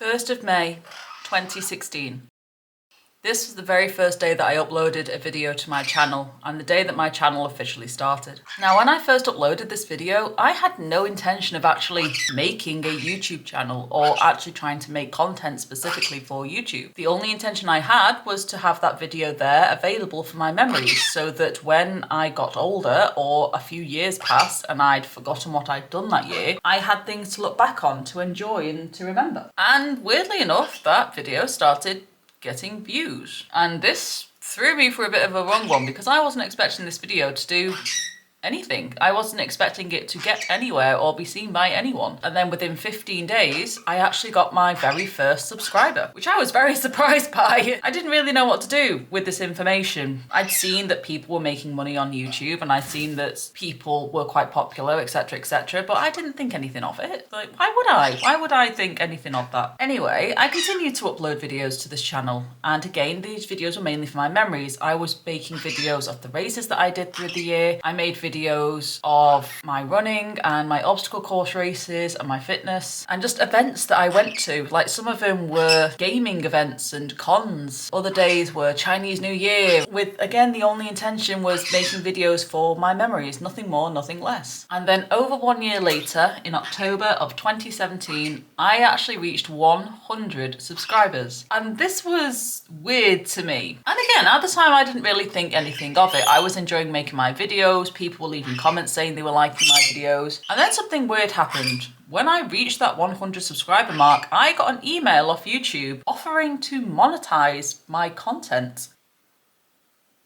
1st of May, 2016. This was the very first day that I uploaded a video to my channel and the day that my channel officially started. Now, when I first uploaded this video, I had no intention of actually making a YouTube channel or actually trying to make content specifically for YouTube. The only intention I had was to have that video there available for my memories so that when I got older or a few years passed and I'd forgotten what I'd done that year, I had things to look back on, to enjoy and to remember. And weirdly enough, that video started getting views. And this threw me for a bit of a wrong one because I wasn't expecting this video to do anything. I wasn't expecting it to get anywhere or be seen by anyone. And then within 15 days, I actually got my very first subscriber, which I was very surprised by. I didn't really know what to do with this information. I'd seen that people were making money on YouTube and I'd seen that people were quite popular, etc., but I didn't think anything of it. Like, why would I? Why would I think anything of that? Anyway, I continued to upload videos to this channel. And again, these videos were mainly for my memories. I was making videos of the races that I did through the year. I made videos of my running and my obstacle course races and my fitness and just events that I went to. Like, some of them were gaming events and cons. Other days were Chinese New Year with, again, the only intention was making videos for my memories, nothing more, nothing less. And then over 1 year later, in October of 2017, I actually reached 100 subscribers. And this was weird to me. And again, at the time, I didn't really think anything of it. I was enjoying making my videos. People were leaving comments saying they were liking my videos. And then something weird happened. When I reached that 100 subscriber mark, I got an email off YouTube offering to monetize my content.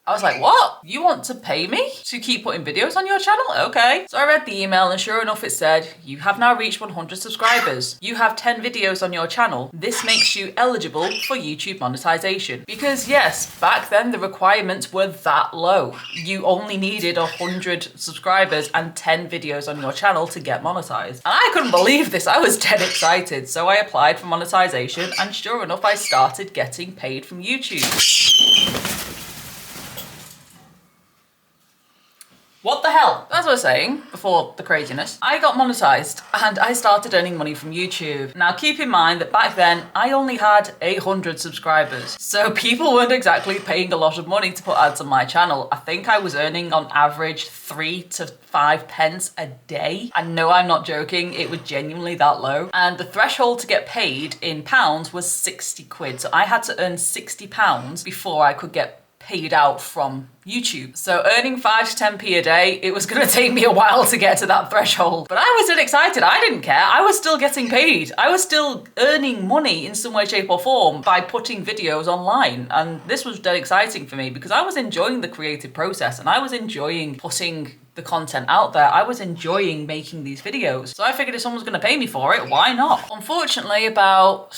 I was like, what? You want to pay me to keep putting videos on your channel? Okay. So I read the email and sure enough it said, you have now reached 100 subscribers. You have 10 videos on your channel. This makes you eligible for YouTube monetization. Because yes, back then the requirements were that low. You only needed 100 subscribers and 10 videos on your channel to get monetized. And I couldn't believe this. I was dead excited. So I applied for monetization and sure enough, I started getting paid from YouTube. What the hell? As I was saying before the craziness, I got monetized and I started earning money from YouTube. Now keep in mind that back then I only had 800 subscribers. So people weren't exactly paying a lot of money to put ads on my channel. I think I was earning on average 3 to 5 pence a day. And no, I'm not joking, it was genuinely that low. And the threshold to get paid in pounds was 60 quid. So I had to earn 60 pounds before I could get paid out from YouTube. So earning 5 to 10p a day, it was gonna take me a while to get to that threshold. But I was still excited, I didn't care. I was still getting paid. I was still earning money in some way, shape or form by putting videos online. And this was dead exciting for me because I was enjoying the creative process and I was enjoying putting the content out there. I was enjoying making these videos. So I figured if someone's gonna pay me for it, why not? Unfortunately, about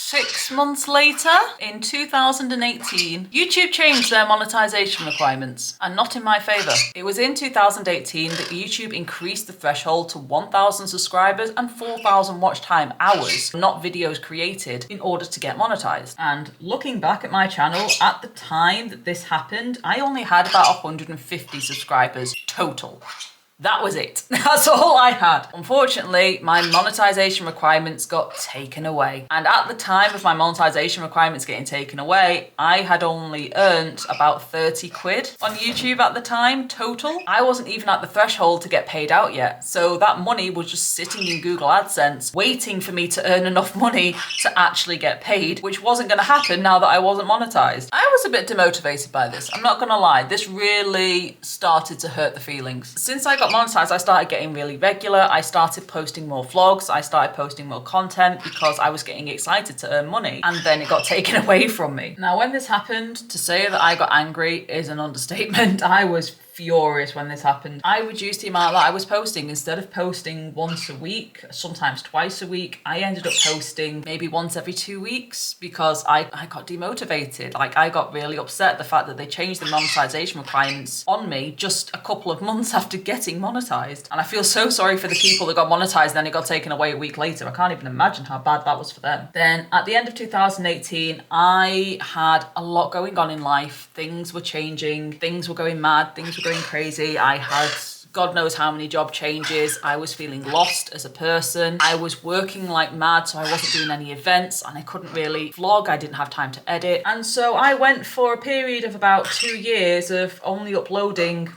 6 months later, in 2018, YouTube changed their monetization requirements, and not in my favor. It was in 2018 that YouTube increased the threshold to 1,000 subscribers and 4,000 watch time hours, not videos created, in order to get monetized. And looking back at my channel, at the time that this happened, I only had about 150 subscribers total. That was it. That's all I had. Unfortunately, my monetization requirements got taken away. And at the time of my monetization requirements getting taken away, I had only earned about 30 quid on YouTube at the time, total. I wasn't even at the threshold to get paid out yet. So that money was just sitting in Google AdSense, waiting for me to earn enough money to actually get paid, which wasn't gonna happen now that I wasn't monetized. I was a bit demotivated by this, I'm not gonna lie. This really started to hurt the feelings. Since I got monetized, I started getting really regular. I started posting more vlogs. I started posting more content because I was getting excited to earn money, and then it got taken away from me. Now, when this happened, to say that I got angry is an understatement. I was furious when this happened. I reduced the amount that I was posting. Instead of posting once a week, sometimes twice a week, I ended up posting maybe once every 2 weeks because I got demotivated. Like, I got really upset at the fact that they changed the monetization requirements on me just a couple of months after getting monetized. And I feel so sorry for the people that got monetized and then it got taken away a week later. I can't even imagine how bad that was for them. Then at the end of 2018, I had a lot going on in life. Things were changing, things were going mad, things were going crazy. I had God knows how many job changes. I was feeling lost as a person. I was working like mad, so I wasn't doing any events and I couldn't really vlog. I didn't have time to edit. And so I went for a period of about 2 years of only uploading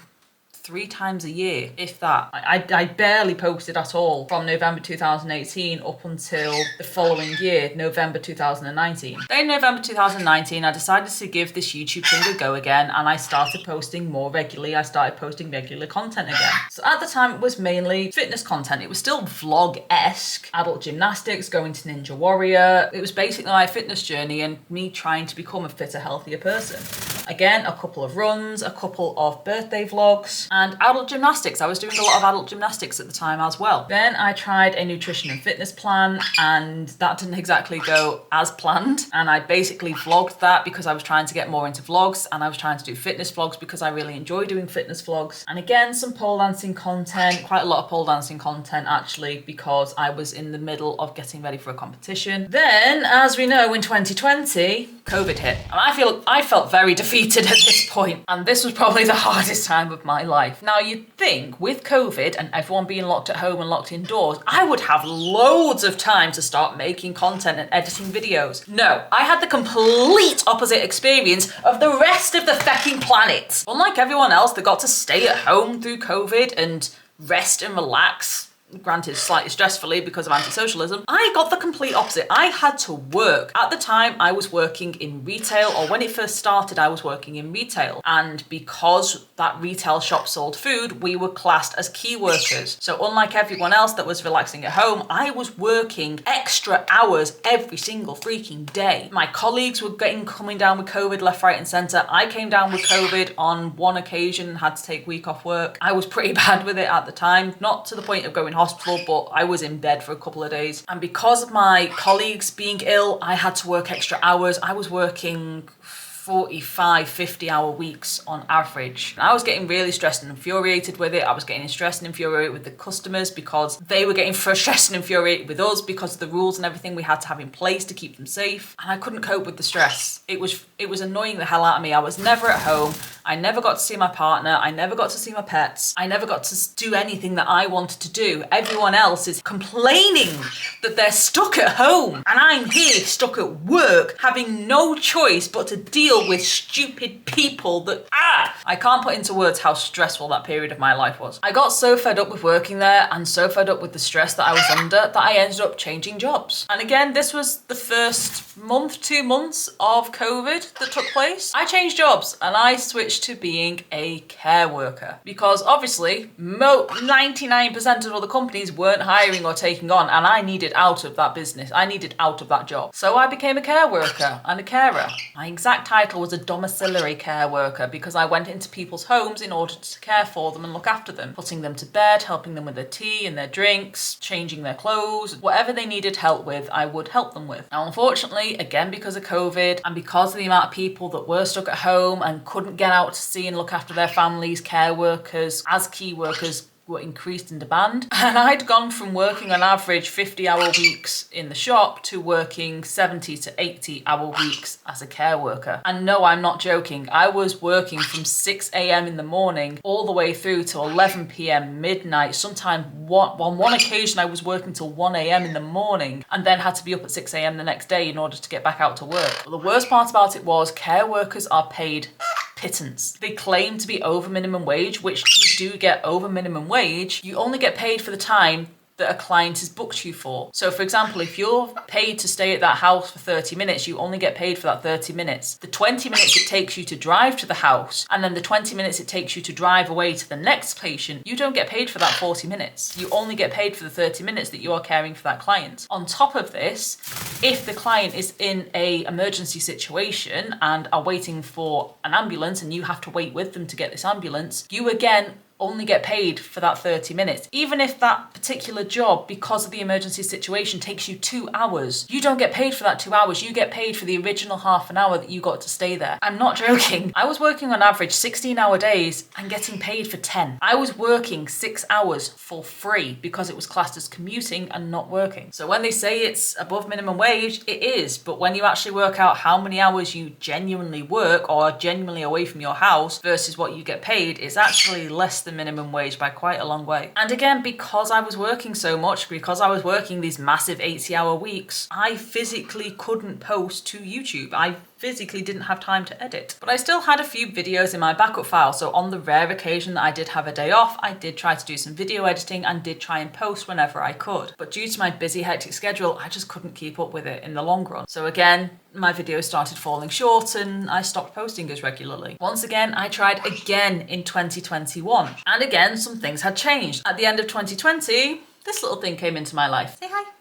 3 times a year, if that. I barely posted at all from November 2018 up until the following year, November 2019. Then in November 2019, I decided to give this YouTube thing a go again, and I started posting more regularly. I started posting regular content again. So at the time, it was mainly fitness content. It was still vlog-esque, adult gymnastics, going to Ninja Warrior. It was basically my fitness journey and me trying to become a fitter, healthier person. Again, a couple of runs, a couple of birthday vlogs, and adult gymnastics. I was doing a lot of adult gymnastics at the time as well. Then I tried a nutrition and fitness plan, and that didn't exactly go as planned. And I basically vlogged that because I was trying to get more into vlogs, and I was trying to do fitness vlogs because I really enjoy doing fitness vlogs. And again, some pole dancing content, quite a lot of pole dancing content actually, because I was in the middle of getting ready for a competition. Then, as we know, in 2020, COVID hit. And I felt very defeated at this point, and this was probably the hardest time of my life. Now, you'd think with COVID and everyone being locked at home and locked indoors, I would have loads of time to start making content and editing videos. No, I had the complete opposite experience of the rest of the fecking planet. Unlike everyone else that got to stay at home through COVID and rest and relax, granted slightly stressfully because of anti-socialism, I got the complete opposite. I had to work. At the time, I was working in retail, or when it first started, I was working in retail. And because that retail shop sold food, we were classed as key workers. So unlike everyone else that was relaxing at home, I was working extra hours every single freaking day. My colleagues were coming down with COVID left, right, and center. I came down with COVID on one occasion and had to take a week off work. I was pretty bad with it at the time, not to the point of going hospital, but I was in bed for a couple of days. And because of my colleagues being ill, I had to work extra hours. I was working 45, 50-hour weeks on average. And I was getting really stressed and infuriated with it. I was getting stressed and infuriated with the customers because they were getting stressed and infuriated with us because of the rules and everything we had to have in place to keep them safe. And I couldn't cope with the stress. It was annoying the hell out of me. I was never at home. I never got to see my partner. I never got to see my pets. I never got to do anything that I wanted to do. Everyone else is complaining that they're stuck at home. And I'm here stuck at work, having no choice but to deal with stupid people that, I can't put into words how stressful that period of my life was. I got so fed up with working there and so fed up with the stress that I was under that I ended up changing jobs. And again, this was the first month, 2 months of COVID that took place. I changed jobs and I switched to being a care worker because obviously 99% of all the companies weren't hiring or taking on, and I needed out of that business. I needed out of that job. So I became a care worker and a carer. My exact title was a domiciliary care worker because I went into people's homes in order to care for them and look after them, putting them to bed, helping them with their tea and their drinks, changing their clothes, whatever they needed help with, I would help them with. Now, unfortunately, again, because of COVID and because of the amount of people that were stuck at home and couldn't get out to see and look after their families, care workers as key workers were increased in demand. And I'd gone from working on average 50-hour weeks in the shop to working 70 to 80-hour weeks as a care worker. And no, I'm not joking. I was working from 6 a.m. in the morning all the way through to 11 p.m. midnight. Sometimes on one occasion I was working till 1 a.m. in the morning and then had to be up at 6 a.m. the next day in order to get back out to work. But the worst part about it was care workers are paid pittance. They claim to be over minimum wage, which you do get over minimum wage. You only get paid for the time that a client has booked you for. So for example, if you're paid to stay at that house for 30 minutes, you only get paid for that 30 minutes. The 20 minutes it takes you to drive to the house, and then the 20 minutes it takes you to drive away to the next patient, you don't get paid for that 40 minutes. You only get paid for the 30 minutes that you are caring for that client. On top of this, if the client is in an emergency situation and are waiting for an ambulance and you have to wait with them to get this ambulance, you again only get paid for that 30 minutes. Even if that particular job, because of the emergency situation, takes you 2 hours, you don't get paid for that 2 hours. You get paid for the original half an hour that you got to stay there. I'm not joking. I was working on average 16-hour days and getting paid for 10. I was working 6 hours for free because it was classed as commuting and not working. So when they say it's above minimum wage, it is. But when you actually work out how many hours you genuinely work or are genuinely away from your house versus what you get paid, it's actually less than the minimum wage by quite a long way. And again, because I was working so much, because I was working these massive 80-hour weeks, I physically couldn't post to YouTube. I physically didn't have time to edit. But I still had a few videos in my backup file, so on the rare occasion that I did have a day off, I did try to do some video editing and did try and post whenever I could. But due to my busy, hectic schedule, I just couldn't keep up with it in the long run. So again, my videos started falling short and I stopped posting as regularly. Once again, I tried again in 2021. And again, some things had changed. At the end of 2020, this little thing came into my life. Say hi.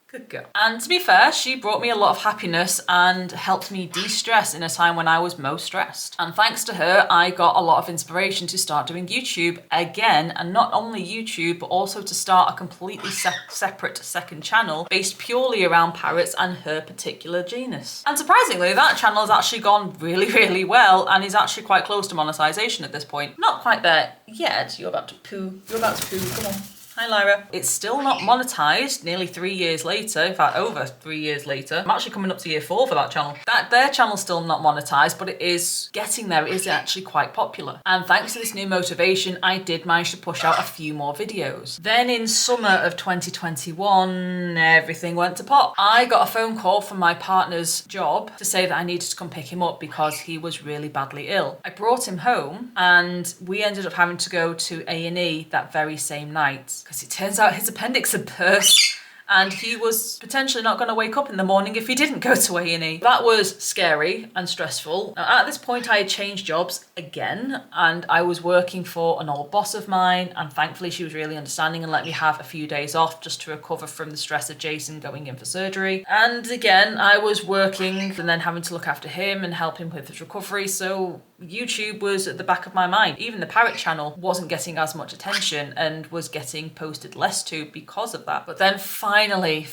Good girl. And to be fair, she brought me a lot of happiness and helped me de-stress in a time when I was most stressed. And thanks to her, I got a lot of inspiration to start doing YouTube again, and not only YouTube, but also to start a completely separate second channel based purely around parrots and her particular genus. And surprisingly, that channel has actually gone really, really well and is actually quite close to monetization at this point. Not quite there yet. You're about to poo. You're about to poo. Come on. Hi Lyra. It's still not monetized nearly 3 years later, in fact over 3 years later. I'm actually coming up to year 4 for that channel. Their channel's still not monetized, but it is getting there. It is actually quite popular. And thanks to this new motivation, I did manage to push out a few more videos. Then in summer of 2021, everything went to pot. I got a phone call from my partner's job to say that I needed to come pick him up because he was really badly ill. I brought him home and we ended up having to go to A&E that very same night, because it turns out his appendix had burst and he was potentially not going to wake up in the morning if he didn't go to A&E. That was scary and stressful. Now, at this point, I had changed jobs again and I was working for an old boss of mine, and thankfully she was really understanding and let me have a few days off just to recover from the stress of Jason going in for surgery. And again, I was working and then having to look after him and help him with his recovery, so YouTube was at the back of my mind. Even the parrot channel wasn't getting as much attention and was getting posted less to because of that. But then finally,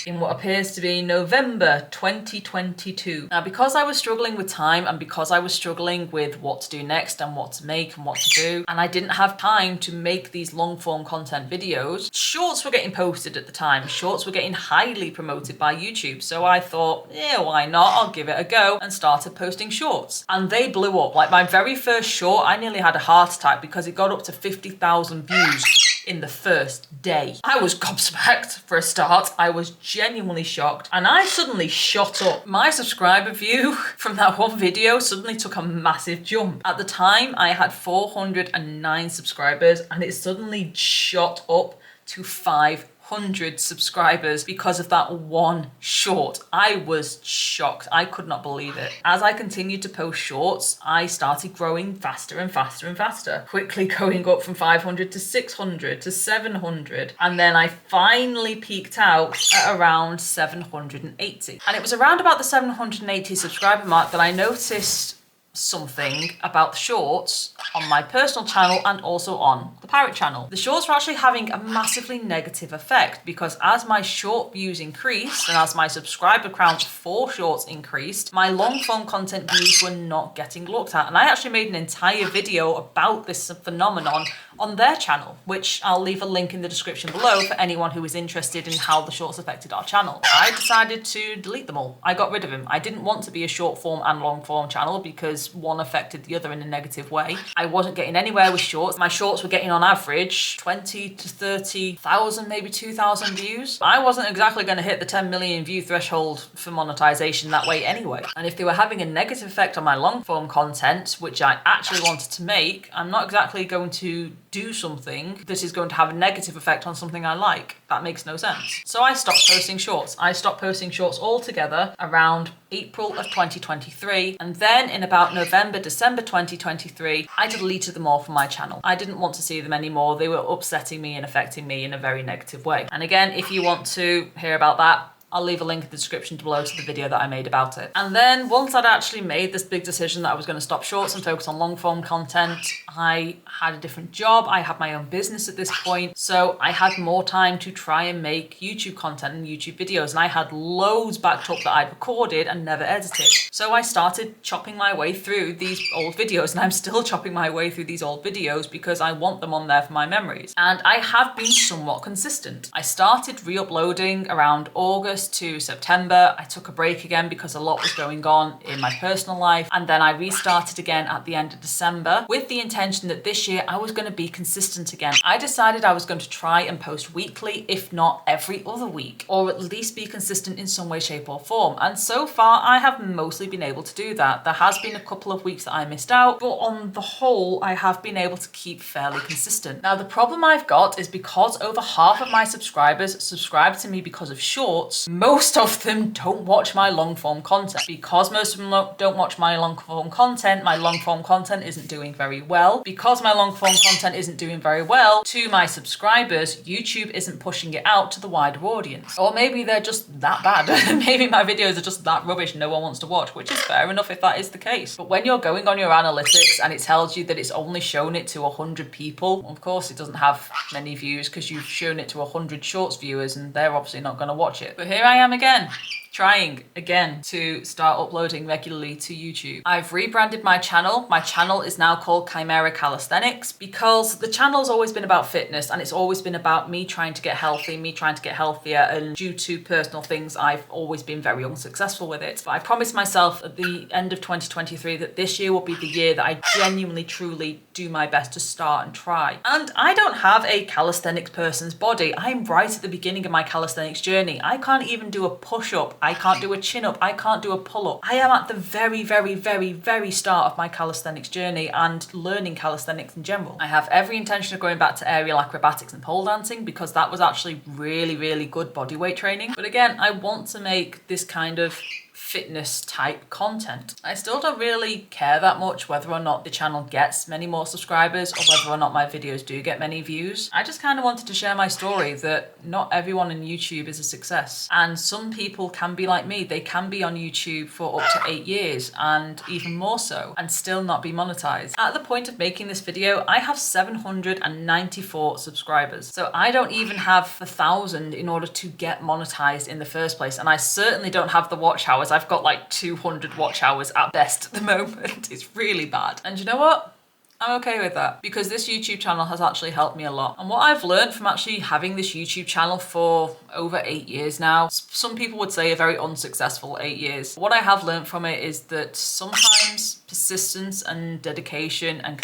in what appears to be November 2022. Now, because I was struggling with time and because I was struggling with what to do next and what to make and what to do, and I didn't have time to make these long form content videos, shorts were getting posted at the time. Shorts were getting highly promoted by YouTube. So I thought, yeah, why not? I'll give it a go, and started posting shorts. And they blew up. Like my very first short, I nearly had a heart attack because it got up to 50,000 views in the first day. I was gobsmacked for a start. I was genuinely shocked and I suddenly shot up. My subscriber view from that one video suddenly took a massive jump. At the time, I had 409 subscribers and it suddenly shot up to 500 subscribers because of that one short. I was shocked. I could not believe it. As I continued to post shorts, I started growing faster and faster and faster, quickly going up from 500 to 600 to 700. And then I finally peaked out at around 780. And it was around about the 780 subscriber mark that I noticed something about the shorts on my personal channel and also on the parrot channel. The shorts were actually having a massively negative effect because as my short views increased and as my subscriber count for shorts increased, my long form content views were not getting looked at. And I actually made an entire video about this phenomenon on their channel, which I'll leave a link in the description below for anyone who is interested in how the shorts affected our channel. I decided to delete them all. I got rid of them. I didn't want to be a short form and long form channel because one affected the other in a negative way. I wasn't getting anywhere with shorts. My shorts were getting on average 20 to 30,000, maybe 2,000 views. I wasn't exactly going to hit the 10 million view threshold for monetization that way anyway. And if they were having a negative effect on my long form content, which I actually wanted to make, I'm not exactly going to do something that is going to have a negative effect on something I like. That makes no sense. So I stopped posting shorts. I stopped posting shorts altogether around April of 2023. And then in about November, December 2023, I deleted them all from my channel. I didn't want to see them anymore. They were upsetting me and affecting me in a very negative way. And again, if you want to hear about that, I'll leave a link in the description below to the video that I made about it. And then once I'd actually made this big decision that I was going to stop shorts and focus on long form content, I had a different job. I had my own business at this point. So I had more time to try and make YouTube content and YouTube videos. And I had loads backed up that I'd recorded and never edited. So I started chopping my way through these old videos, and I'm still chopping my way through these old videos because I want them on there for my memories. And I have been somewhat consistent. I started re-uploading around August, August to September, I took a break again because a lot was going on in my personal life. And then I restarted again at the end of December with the intention that this year I was going to be consistent again. I decided I was going to try and post weekly, if not every other week, or at least be consistent in some way, shape or form. And so far I have mostly been able to do that. There has been a couple of weeks that I missed out, but on the whole, I have been able to keep fairly consistent. Now, the problem I've got is because over half of my subscribers subscribe to me because of shorts, most of them don't watch my long form content. Because most of them don't watch my long form content isn't doing very well. Because my long form content isn't doing very well to my subscribers, YouTube isn't pushing it out to the wider audience. Or maybe they're just that bad. Maybe my videos are just that rubbish no one wants to watch, which is fair enough if that is the case. But when you're going on your analytics and it tells you that it's only shown it to 100 people, of course it doesn't have many views because you've shown it to 100 shorts viewers and they're obviously not going to watch it. But here I am again, trying again to start uploading regularly to YouTube. I've rebranded my channel. My channel is now called Chimera Calisthenics because the channel's always been about fitness and it's always been about me trying to get healthy, me trying to get healthier, and due to personal things, I've always been very unsuccessful with it. But I promised myself at the end of 2023 that this year will be the year that I genuinely, truly do my best to start and try. And I don't have a calisthenics person's body. I'm right at the beginning of my calisthenics journey. I can't even do a push-up. I can't do a chin-up. I can't do a pull-up. I am at the very, very, very, very start of my calisthenics journey and learning calisthenics in general. I have every intention of going back to aerial acrobatics and pole dancing because that was actually really, really good bodyweight training. But again, I want to make this kind of fitness type content. I still don't really care that much whether or not the channel gets many more subscribers or whether or not my videos do get many views. I just kind of wanted to share my story that not everyone on YouTube is a success. And some people can be like me. They can be on YouTube for up to 8 years and even more so and still not be monetized. At the point of making this video, I have 794 subscribers. So I don't even have 1,000 in order to get monetized in the first place. And I certainly don't have the watch hours. I've got like 200 watch hours at best at the moment. It's really bad. And you know what? I'm okay with that because this YouTube channel has actually helped me a lot. And what I've learned from actually having this YouTube channel for over 8 years now, some people would say a very unsuccessful 8 years. What I have learned from it is that sometimes persistence and dedication and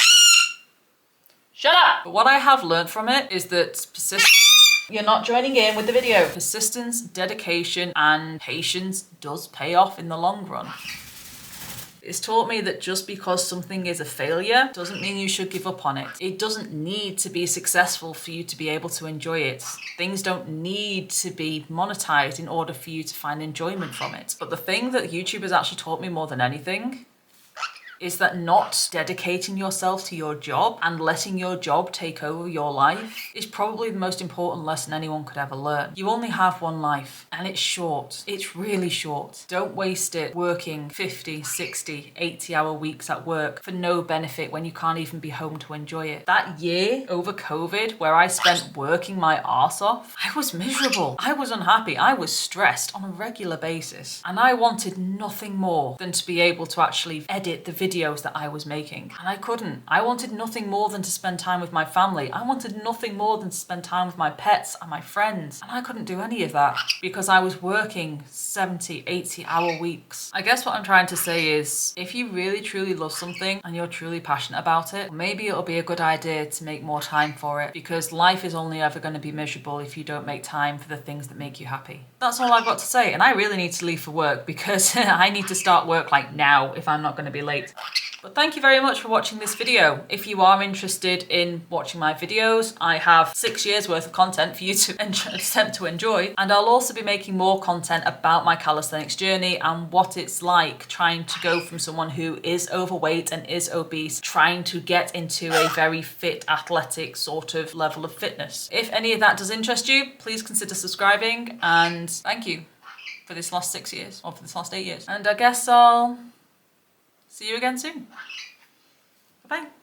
shut up! But what I have learned from it is that persistence. You're not joining in with the video. Persistence, dedication, and patience does pay off in the long run. It's taught me that just because something is a failure doesn't mean you should give up on it. It doesn't need to be successful for you to be able to enjoy it. Things don't need to be monetized in order for you to find enjoyment from it. But the thing that YouTube has actually taught me more than anything is that not dedicating yourself to your job and letting your job take over your life is probably the most important lesson anyone could ever learn. You only have one life and it's short. It's really short. Don't waste it working 50, 60, 80-hour weeks at work for no benefit when you can't even be home to enjoy it. That year over COVID where I spent working my arse off, I was miserable. I was unhappy. I was stressed on a regular basis. And I wanted nothing more than to be able to actually edit the videos that I was making. And I couldn't. I wanted nothing more than to spend time with my family. I wanted nothing more than to spend time with my pets and my friends. And I couldn't do any of that because I was working 70, 80-hour weeks. I guess what I'm trying to say is if you really truly love something and you're truly passionate about it, maybe it'll be a good idea to make more time for it because life is only ever going to be miserable if you don't make time for the things that make you happy. That's all I've got to say. And I really need to leave for work because I need to start work like now if I'm not going to be late. But thank you very much for watching this video. If you are interested in watching my videos, I have 6 years worth of content for you to attempt to enjoy. And I'll also be making more content about my calisthenics journey and what it's like trying to go from someone who is overweight and is obese, trying to get into a very fit, athletic sort of level of fitness. If any of that does interest you, please consider subscribing and thank you for this last 6 years or for this last 8 years. And I guess I'll see you again soon. Bye-bye.